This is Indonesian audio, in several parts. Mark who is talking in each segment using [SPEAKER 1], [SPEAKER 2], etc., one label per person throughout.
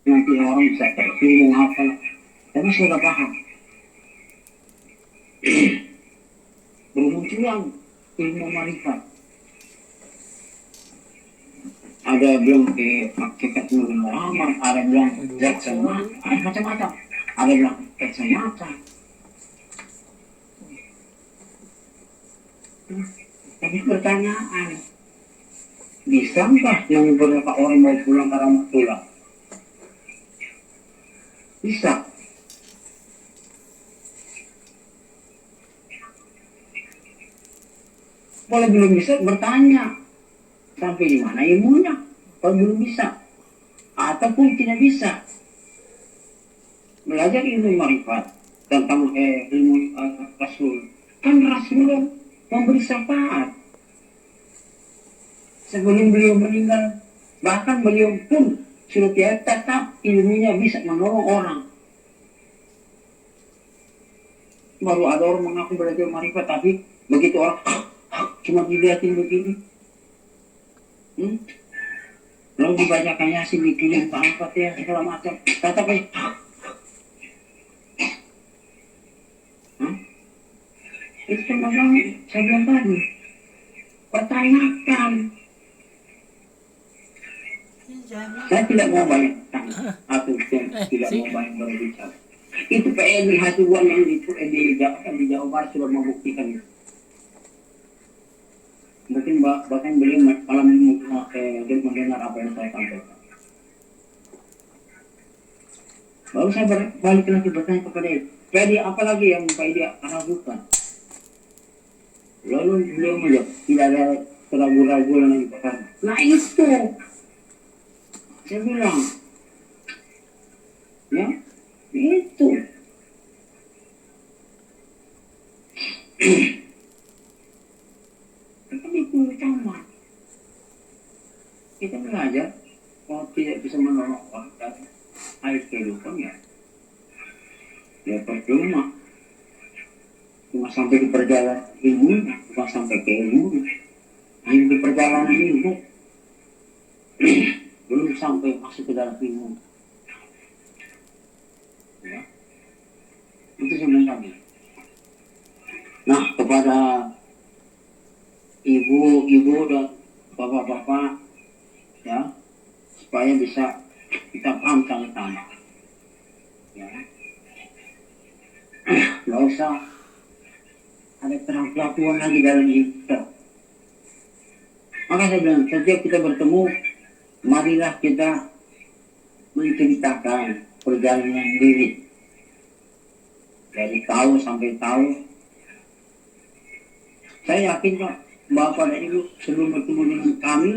[SPEAKER 1] nanti orang bisa tersinggung apa. Tapi saya udah paham. Bermunculan ilmu marifat. Ada bilang hakikat Nur Muhammad, ada bilang zat semata, macam-macam. Ada bilang semata. Tapi pertanyaan, bisakah yang beberapa orang mau pulang karena mau pulang? Bisa. Kalau belum bisa bertanya sampai di mana ilmunya. Kalau belum bisa ataupun tidak bisa belajar ilmu marifat tentang ilmu Rasul. Kan Rasul memberi syafaat sebelum beliau meninggal. Bahkan beliau pun sudah tetap ilmunya bisa menolong orang. Baru ada orang mengaku belajar marifat, tapi begitu orang cuma dilihatin begini. Lalu dibacakannya si bikin Al-Fatihah ya segala macam. Tetapi itu kan memang saya bilang tadi, pertanyakan. Saya tidak mau banyak tanya atau tidak mau banyak berbicara. Itu PNI Hasibuan yang itu di Jawa Barat sudah membuktikan itu. Mungkin bahkan beliau malam ini mendengar apa yang saya sampaikan. Baru saya balik lagi bertanya kepada dia, jadi apa lagi yang Pak dia ragukan? Lalu beliau menjawab, tidak ada keraguan-raguan lagi Pak. Nah itu, saya bilang, ya itu. Kita belajar, kalau tidak bisa menolong orang dari air kehidupan ya percuma. Cuma sampai di perjalanan ilmu, bukan sampai ke ilmu. Hanya di perjalanan ilmu, belum sampai masuk ke dalam ilmu. Ya, itu sebenarnya. Nah, kepada ibu-ibu dan bapak-bapak, ya, supaya bisa kita paham sama-sama. Ya, nggak usah ada terang-pelakuan lagi dalam hidup kita. Maka saya bilang, setiap kita bertemu, marilah kita menceritakan perjalanan diri. Dari tahu sampai tahu. Saya yakin Pak, Bapak dan Ibu sebelum bertemu dengan kami,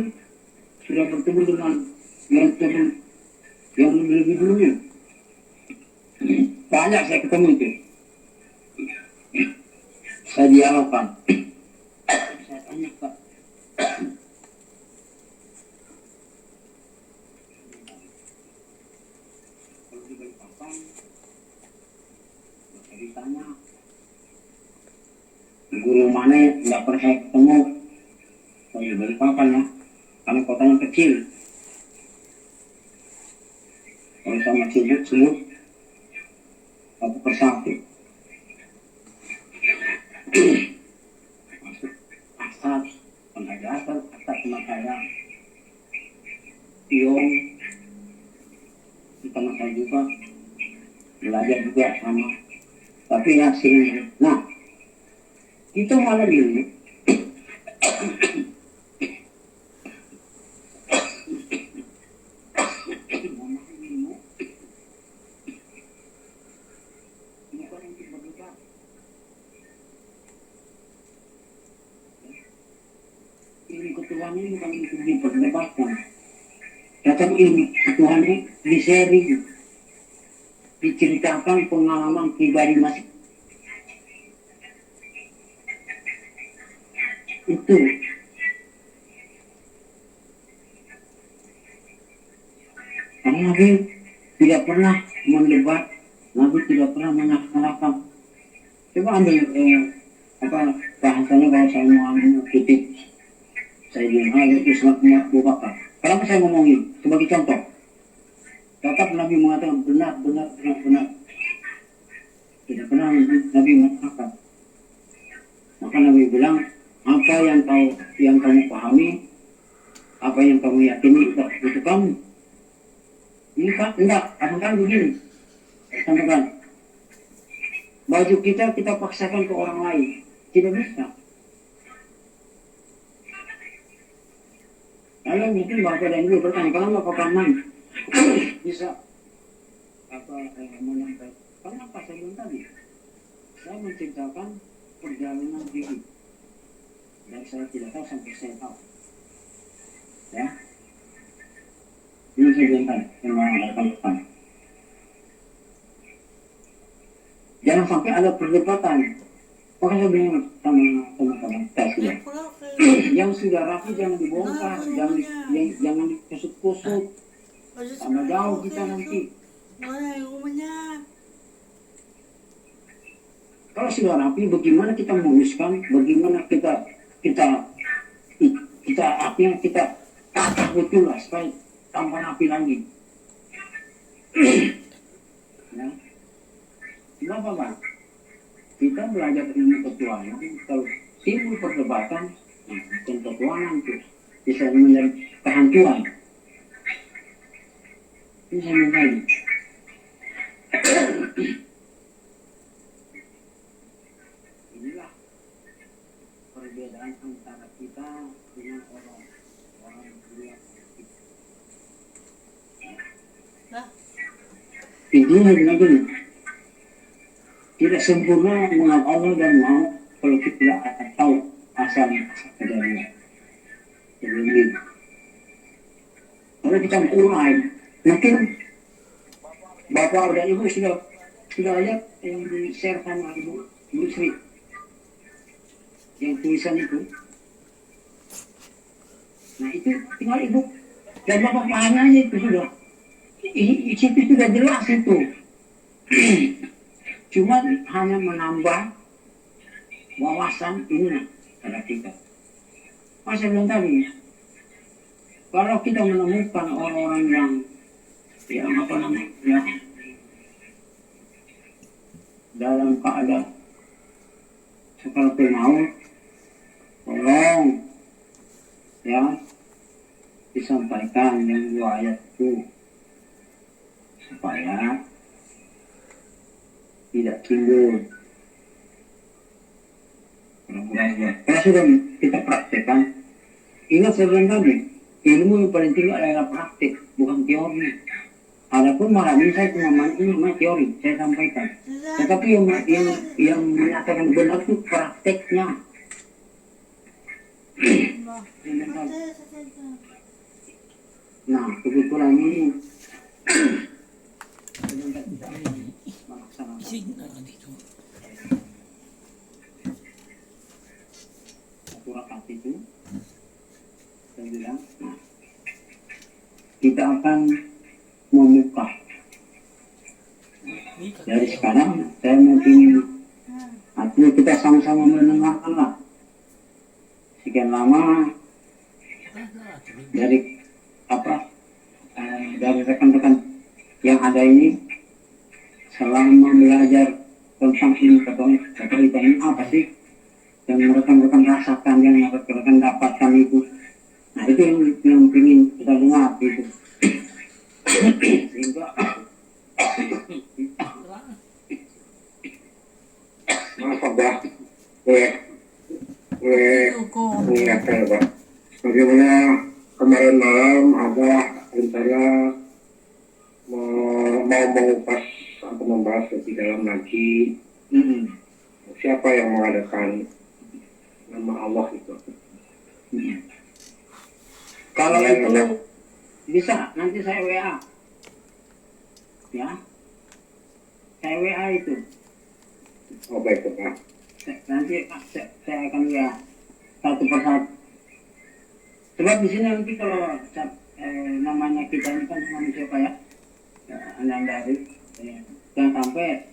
[SPEAKER 1] sudah bertemu dengan metode yang lebih dulunya. Banyak saya ketemu itu. Saya dialogkan. Saya tanya Pak, kalau di Balikpapan, saya ditanya, guru mana yang tidak pernah saya ketemu? Kalau di Balikpapan ya, karena kotanya kecil. Kalau sama sebut satu persatu. Masuk asal, pengajaran, asal sama saya. Tiong, sama saya juga. Belajar juga sama. Tapi ya sini. Nah, itu malah ini. Tuhan ini bukan untuk diperdebatkan. Tetapi ilmu Tuhan ini di-sharing, diceritakan pengalaman pribadi masing. Itu. Karena Nabi tidak pernah mendebat, Nabi tidak pernah menyalahkan. Coba ambil bahasanya kalau saya mau ambil kutip. Saya bilang, Islam Abu Bakar. Kenapa saya ngomongin? Sebagai contoh. Tetap Nabi mengatakan benar, benar, benar, benar. Tidak pernah Nabi mengatakan. Maka Nabi bilang, apa yang kamu pahami, apa yang kamu yakini itu kamu. Ini kan enggak, kadang-kadang begini. Sampaikan, baju kita paksakan ke orang lain, tidak bisa. Lalu mungkin bapak dan ibu bertanya, kenapa paman bisa menyampaikan? Kenapa saya bilang tadi? Saya menciptakan perjalanan diri, dan saya tidak tahu sampai saya tahu. Ya, ini saya bilang tadi, yang mengatakan. Jangan sampai ada perdebatan. Maka saya bilang sama teman-teman tes ya. Yang sudah rapi jangan dibongkar, jangan dikusut-kusut. Sama jauh kita nanti. Kalau sudah rapi, bagaimana kita memuluskan, bagaimana kita apinya kita tatak betul lah supaya tambah api lagi. Ya. Kenapa Bang? Kita belajar ilmu ketuhanan, kalau timbul perdebatan, bukan ketuhanan itu bisa menjadi kehancuran. Ini saya mengatakan. Inilah perbedaan antara kita dengan orang dunia. Intinya begini, tidak sempurna mengenal Allah dan mau kalau kita tidak tahu asal kejadian. Jadi, kalau kita mulai, mungkin bapak dan ibu sudah lihat yang di-share sama ibu Sri, yang tulisan itu. Nah itu tinggal ibu dan bapak pahamnya itu sudah. Itu sudah jelas itu. Cuma hanya menambah wawasan ini pada kita. Masa bilang tadi, kalau kita menemukan orang-orang yang dalam keadaan seperti maut, tolong ya disampaikan yang dua ayat itu supaya tidak timbul mudah-mudahan. Kalau sudah kita praktekkan, ingat saya bilang tadi, ilmu yang paling tinggi adalah praktek, bukan teori. Adapun malam ini saya cuma teori, saya sampaikan. Tetapi yang menyatakan benar itu prakteknya. Nah, kebetulan ini Surakat itu saya bilang, nah, kita akan membuka dari sekarang. Saya mau ingin artinya kita sama-sama mendengarkan lah sekian lama dari dari rekan-rekan yang ada ini selama belajar tentang ini keterlibatan ini apa sih yang rekan-rekan rasakan, yang rekan-rekan dapatkan itu. Nah itu yang ingin kita dengar itu. Sehingga maaf Abah, mengingatkan Abah, bagaimana kemarin malam Abah rencana mau mengupas atau membahas lebih dalam lagi siapa yang mengadakan nama Allah itu. Kalau itu bisa nanti saya WA, ya, saya WA itu. Oh baik Pak. Nanti saya akan WA satu persatu. Sebab di sini nanti kalau namanya kita ini kan manusia Pak ya, Anda dari jangan sampai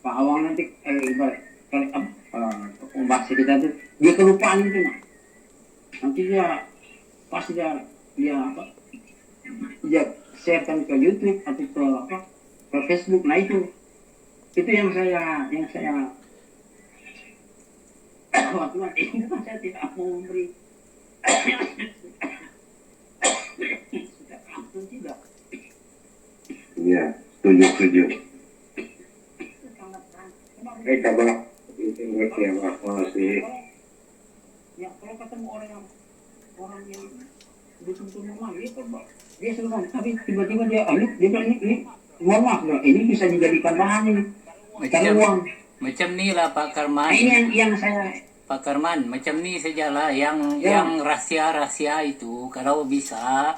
[SPEAKER 1] Pak Awang nanti pembahasan kita tuh dia kelupaan itu nah. Nanti dia pasti dia sharekan ke YouTube atau ke apa, ke Facebook. Nah itu yang saya waktu itu kan saya tidak mau memberi sudah langsung tidak.
[SPEAKER 2] Iya, setuju.
[SPEAKER 1] Itu sangat
[SPEAKER 2] Kabar itu buat yang masih.
[SPEAKER 1] Ya kalau ketemu orang yang betul-betul normal dia sudah tapi tiba-tiba dia dia bilang ini mohon maaf loh, ini bisa dijadikan bahan ini cari uang.
[SPEAKER 3] Macam ni lah Pak Karman.
[SPEAKER 1] Nah, ini yang saya
[SPEAKER 3] Pak Karman, macam ni sajalah yang rahasia itu kalau bisa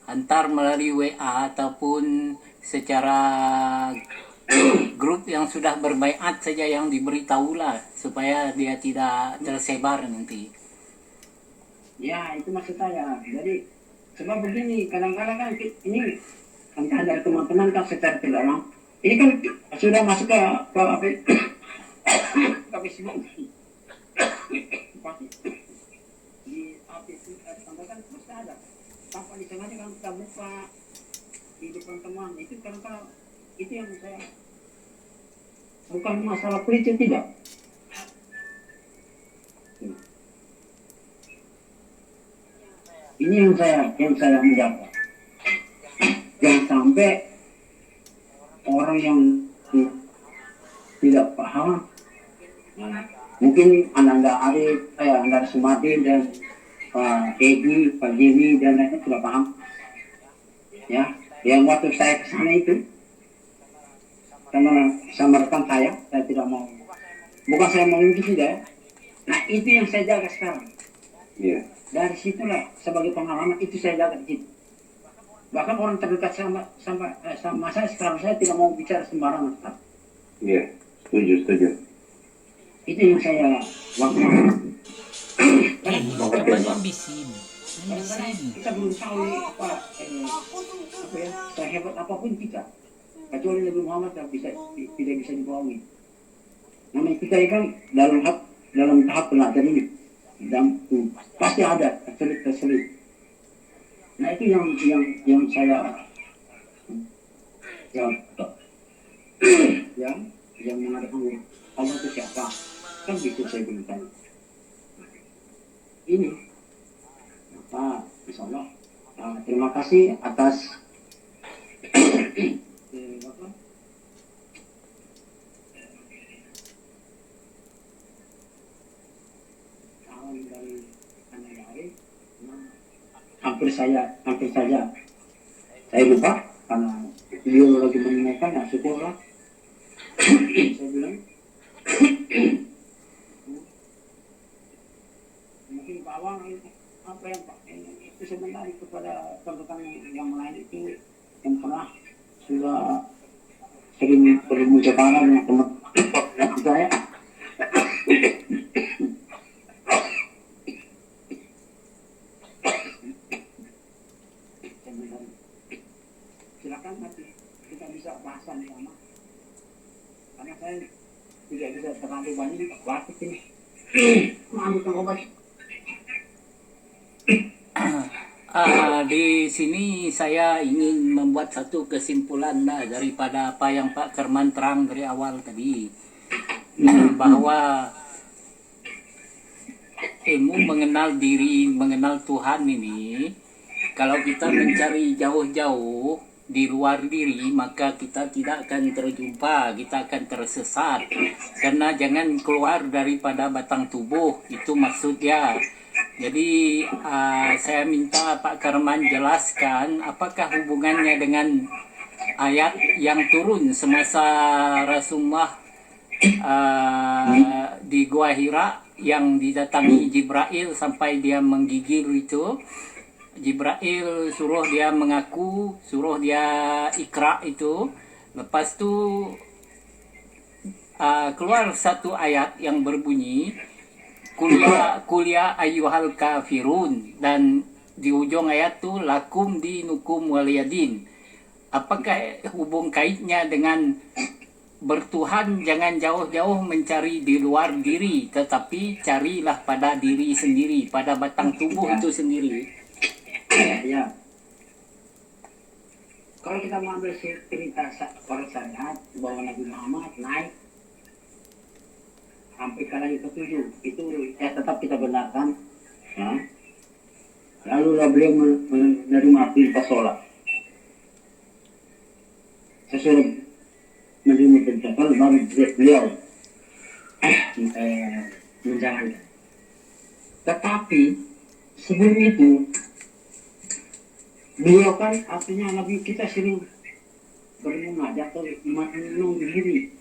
[SPEAKER 3] antar melalui WA ataupun secara grup yang sudah berbaiat saja yang diberitahulah supaya dia tidak tersebar nanti.
[SPEAKER 1] Ya itu maksud saya. Jadi sebab begini, kadang-kadang kan ini entah dari teman-teman kan secara tidak langsung ini kan sudah masuk ke apa ke Facebook pasti di update kan pasti ada tanpa disengaja kan kita buka di depan teman itu kadang-kadang itu yang saya bukan masalah pelicin tidak. Ini yang saya menjaga. Jangan sampai orang yang tidak paham, mungkin Anda Arif, Anda Sumardi dan Pak Edi, Pak Jimmy dan lainnya sudah paham. Ya, yang waktu saya ke sana itu sama rekan saya tidak mau, bukan saya mau itu tidak. Nah itu yang saya jaga sekarang.
[SPEAKER 2] Iya.
[SPEAKER 1] Dari situlah sebagai pengalaman itu saya jaga di situ. Bahkan orang terdekat sama saya sekarang saya tidak mau bicara sembarangan.
[SPEAKER 2] Iya, setuju.
[SPEAKER 1] Itu yang saya lakukan.
[SPEAKER 3] Kadang-kadang bisin.
[SPEAKER 1] Kita belum tahu apa ya, sehebat apapun kita, kecuali Nabi Muhammad tidak bisa dibohongi. Namanya kita kan dalam tahap pelatihan ini. Dan pasti ada terselip. Nah itu yang saya yang mengatakan Allah itu siapa kan gitu saya bilang ini maka insya Allah terima kasih atas dari Anda Arif. Hampir saja saya lupa karena beliau lagi menyampaikan, ya syukurlah. Saya bilang mungkin bawang apa yang itu sebenarnya kepada teman-teman yang lain itu yang pernah sudah sering berbicara dengan teman saya. Silakan nanti kita bisa bahasan sama karena saya tidak bisa terlalu banyak waktu ini mengambil obat.
[SPEAKER 3] Di sini saya ingin membuat satu kesimpulan daripada apa yang Pak Karman terang dari awal tadi, bahwa ilmu mengenal diri, mengenal Tuhan ini, kalau kita mencari jauh-jauh di luar diri, maka kita tidak akan terjumpa, kita akan tersesat. Karena jangan keluar daripada batang tubuh, itu maksudnya. Jadi saya minta Pak Karman jelaskan apakah hubungannya dengan ayat yang turun semasa Rasulullah di Gua Hira yang didatangi Jibril sampai dia menggigil itu. Jibril suruh dia mengaku, suruh dia ikra itu. Lepas tu keluar satu ayat yang berbunyi kuliah ayyuhal kafirun, dan di ujung ayat tu lakum dinukum waliyadin. Apakah hubung kaitnya dengan bertuhan? Jangan jauh-jauh mencari di luar diri, tetapi carilah pada diri sendiri, pada batang tubuh itu sendiri.
[SPEAKER 1] Ya. Kalau kita mengambil cerita para syariat bahwa Nabi Muhammad naik sampai ke langit ketujuh, itu ya tetap kita benarkan. Ya. Lalu beliau menerima perintah sholat. Sesudah menerima perintah sholat, baru beliau menjalankan. Tetapi sebelum itu beliau kan artinya Nabi kita sering bermunajat atau merenung diri,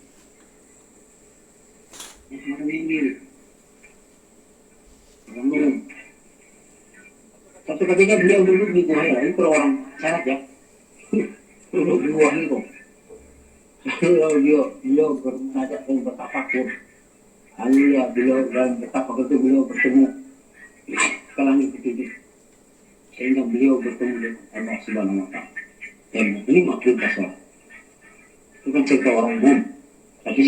[SPEAKER 1] merenung diri. Satu ketika beliau duduk di Gua Hira, ini kalau orang syarat ya, duduk di Gua Hira. Beliau bermunajat dan bertafakur. Lalu ya beliau dalam bertafakur itu beliau bertemu ke langit ketujuh. Sehingga beliau bertemu dengan Allah Subhanahu wa Ta'ala. Dan menerima perintah sholat. Itu kan cerita orang umum. Tapi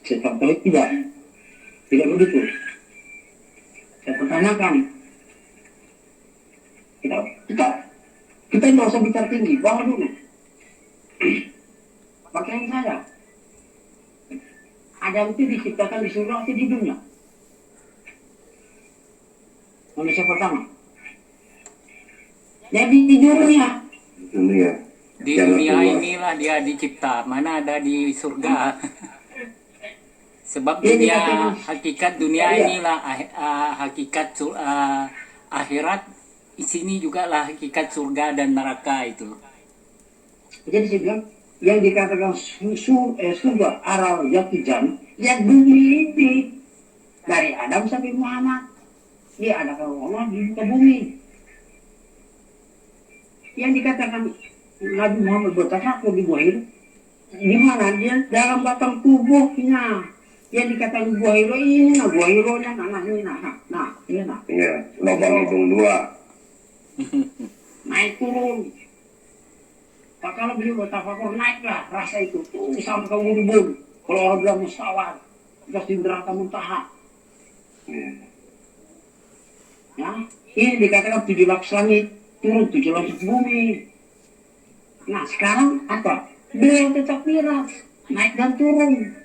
[SPEAKER 1] secara tauhid tidak. Tidak begitu. Saya pertanyakan. Kita tidak usah bicara tinggi. Bawa dulu. Pakaian saya. Adam itu diciptakan di surga atau di dunia? Manusia pertama. Jadi di dunia.
[SPEAKER 2] Dunia.
[SPEAKER 3] Di
[SPEAKER 2] Jangan
[SPEAKER 3] dunia
[SPEAKER 2] keluar.
[SPEAKER 3] inilah dia dicipta, mana ada di surga. Sebab
[SPEAKER 1] Ini
[SPEAKER 3] dunia,
[SPEAKER 1] dikatakan-
[SPEAKER 3] hakikat dunia
[SPEAKER 1] Iya.
[SPEAKER 3] inilah hakikat akhirat. Di sini juga lah hakikat surga dan neraka itu.
[SPEAKER 1] Jadi saya bilang, yang dikatakan surga aral yatijan, ya bumi ini. Dari Adam sampai Muhammad. Dia adakan Allah di muka bumi. Yang dikatakan Nabi Muhammad bertafakur di Gua Hira, di mana dia dalam batang tubuhnya. Yang dikatakan Gua Hira ini, Gua Hiranya, ini, ini,
[SPEAKER 2] Iya, lubang hidung 2.
[SPEAKER 1] naik turun. Tak kalau beliau bertafakur naiklah rasa itu tuh sampai ke ubun. Kalau orang bilang mustawar, terus di neraka muntaha.
[SPEAKER 2] Iya.
[SPEAKER 1] Ya, ini dikatakan 7 lapis langit, turun 7 lapis bumi. Nah sekarang apa? Beliau tetap miras, naik dan turun.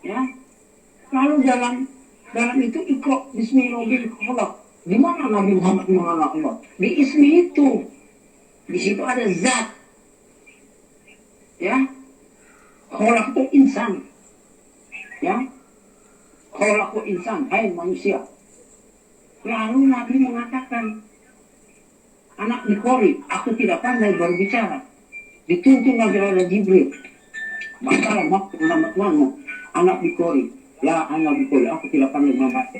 [SPEAKER 1] Ya, lalu dalam itu ikut Bismillahirrahmanirrahim. Di mana Nabi Muhammad mengenal Allah? Di ismi itu. Di situ ada zat. Ya, kholaq itu insan. Ya, kholaq itu insan, hai manusia. Lalu Nabi mengatakan, anak Bukhari, aku tidak pandai berbicara. Dituntun lagi oleh Jibril. Masalah waktu nama anak Bukhari. Ya anak Bukhari, aku tidak pandai membaca.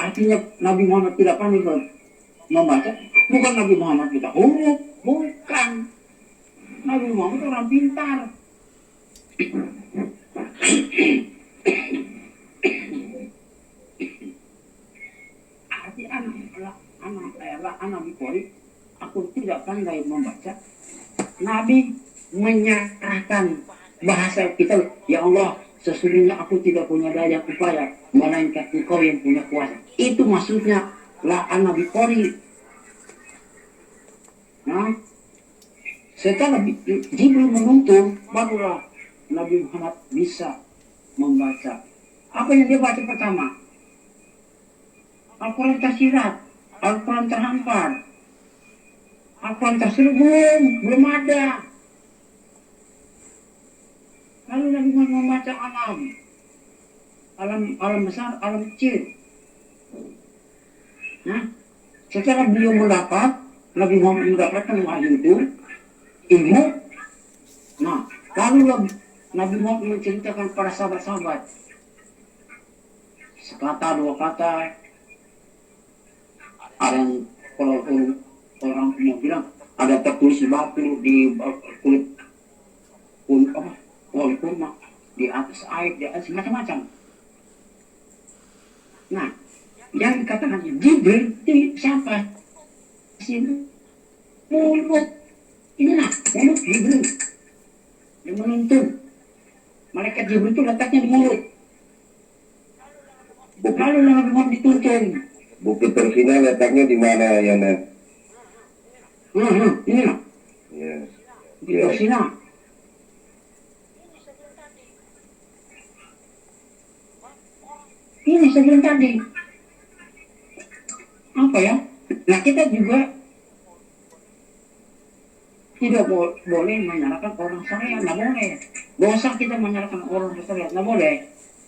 [SPEAKER 1] Artinya Nabi Muhammad tidak pandai membaca. Bukan Nabi Muhammad tidak huruf, bukan. Nabi Muhammad orang pintar. Arti anak Bukhari, aku tidak pandai membaca. Nabi menyatakan bahasa kita, ya Allah, sesungguhnya aku tidak punya daya upaya, melainkan Engkau yang punya kuasa. Itu maksudnya la ana Bukhari. Nah, setelah Jibril menuntun, barulah Nabi Muhammad bisa membaca. Apa yang dia baca pertama? Al-Quran tersirat, Al-Quran terhampar. Al-Quran tersirat belum ada. Lalu Nabi Muhammad membaca alam besar, alam kecil. Nah, setelah beliau Nabi Muhammad mendapatkan wahyu itu, ilmu. Nah, lalu Nabi Muhammad menceritakan para sahabat-sahabat. Sekata, 2 kata. Ada yang kalau orang punya bilang, ada tertulis di batu, di kulit kurma, di atas air, di atas macam-macam. Nah, yang dikatakan Jibril itu siapa? Mulut. Inilah mulut Jibril yang menuntun. Malaikat Jibril itu letaknya di mulut. Lalu Nabi Muhammad dituntun.
[SPEAKER 2] Bukti tersinya letaknya di mana ya, Nen?
[SPEAKER 1] Ini lah,
[SPEAKER 2] Ya.
[SPEAKER 1] di Sina. Ini saya bilang tadi. Apa ya? Nah kita juga tidak boleh menyalahkan orang syariat, nggak boleh. Dosa kita menyalahkan orang syariat, nggak boleh.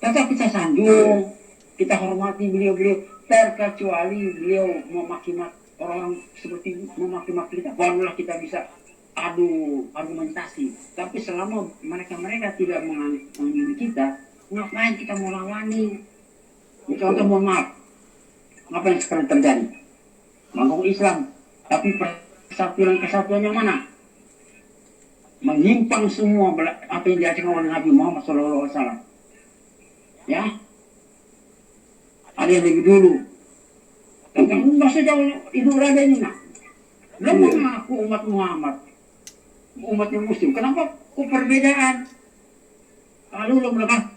[SPEAKER 1] Tetap kita sanjung, kita hormati beliau-beliau, terkecuali beliau memaki-maki orang seperti memaki-maki kita, barulah kita bisa adu argumentasi. Tapi selama mereka tidak mengamini kita, ngapain kita mau lawani? Contoh mohon maaf, apa yang sekarang terjadi? Mangkong Islam, tapi kesatuannya mana? Menyimpang semua apa yang diajarkan oleh Nabi Muhammad SAW. Ya, ada yang lebih dulu. Tapi masa jauh itu ada ini nak. Lo mengaku umat Muhammad, umatnya Muslim. Kenapa kok perbedaan? Lalu lo bilang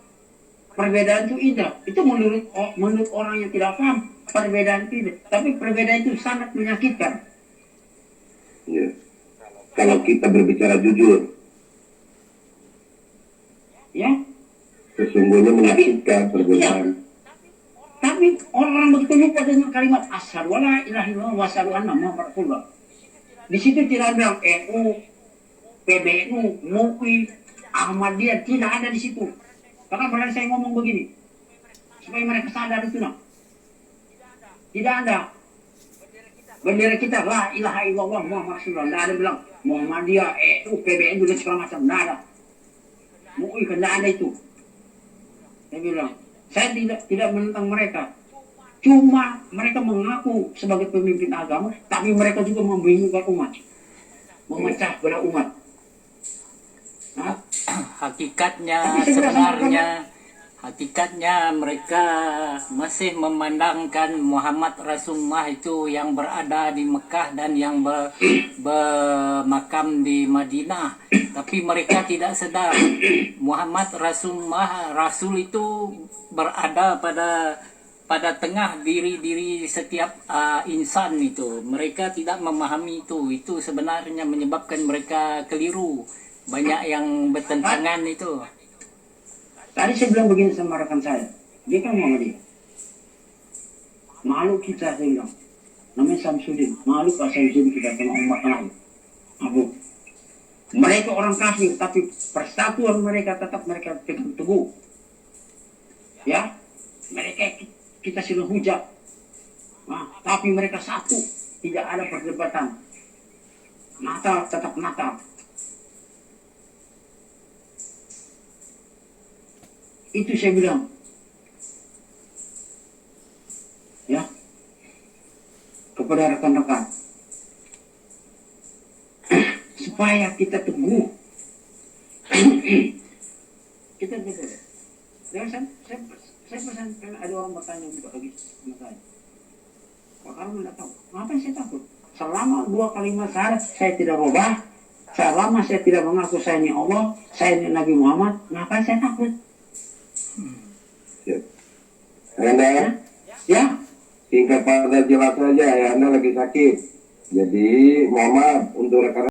[SPEAKER 1] perbedaan itu indah. Itu menurut orang yang tidak paham perbedaan itu indah. Tapi perbedaan itu sangat menyakitkan.
[SPEAKER 2] Ya. Kalau kita berbicara jujur,
[SPEAKER 1] Ya.
[SPEAKER 2] sesungguhnya menyakitkan perbedaan.
[SPEAKER 1] Tapi orang begitu lupa dengan kalimat asyhadu alla ilaha illallah wa asyhadu anna muhammadar rasulullah. Di situ tidak ada NU, PBNU, MUI, Ahmadiyah, tidak ada di situ. Karena berarti saya ngomong begini, supaya mereka sadar itu nak. Tidak ada. Bendera kita la ilaha illallah muhammadar rasulullah. Tidak ada bilang Muhammadiyah, NU, PBNU dan segala macam. Tidak ada. MUI kan tidak ada itu. Saya bilang, saya tidak menentang mereka. Cuma mereka mengaku sebagai pemimpin agama, tapi mereka juga membingungkan umat, memecah belah umat. Nah,
[SPEAKER 3] hakikatnya mereka masih memandangkan Muhammad Rasulullah itu yang berada di Mekah dan yang bermakam di Madinah. Tapi mereka tidak sadar Muhammad Rasulullah, Rasul itu berada pada tengah diri setiap insan itu. Mereka tidak memahami itu. Itu sebenarnya menyebabkan mereka keliru. Banyak yang bertentangan itu.
[SPEAKER 1] Tadi saya bilang begini sama rekan saya. Dia kan Muhammadiyah. Malu kita, saya bilang. Namanya Samsudin. Malu Pak Samsudin kita sama umat lain. Abu. Mereka orang kafir, tapi persatuan mereka tetap mereka pegang teguh. Ya, mereka kita sudah hujat. Nah, tapi mereka satu, tidak ada perdebatan. Natal tetap Natal. Itu saya bilang. Ya. Kepada rekan-rekan. Supaya kita teguh. Kita betul. Saya pesan karena ada orang bertanya juga lagi sama saya. Kalau nggak tahu, ngapain saya takut? Selama 2 kalimat syahadat saya tidak rubah, selama saya tidak mengaku saya ini Allah, saya ini Nabi Muhammad, ngapain saya takut?
[SPEAKER 2] Ya. Anda,
[SPEAKER 1] Ya,
[SPEAKER 2] singkat padat jelas saja ya, Anda lagi sakit. Jadi, mohon maaf untuk rekan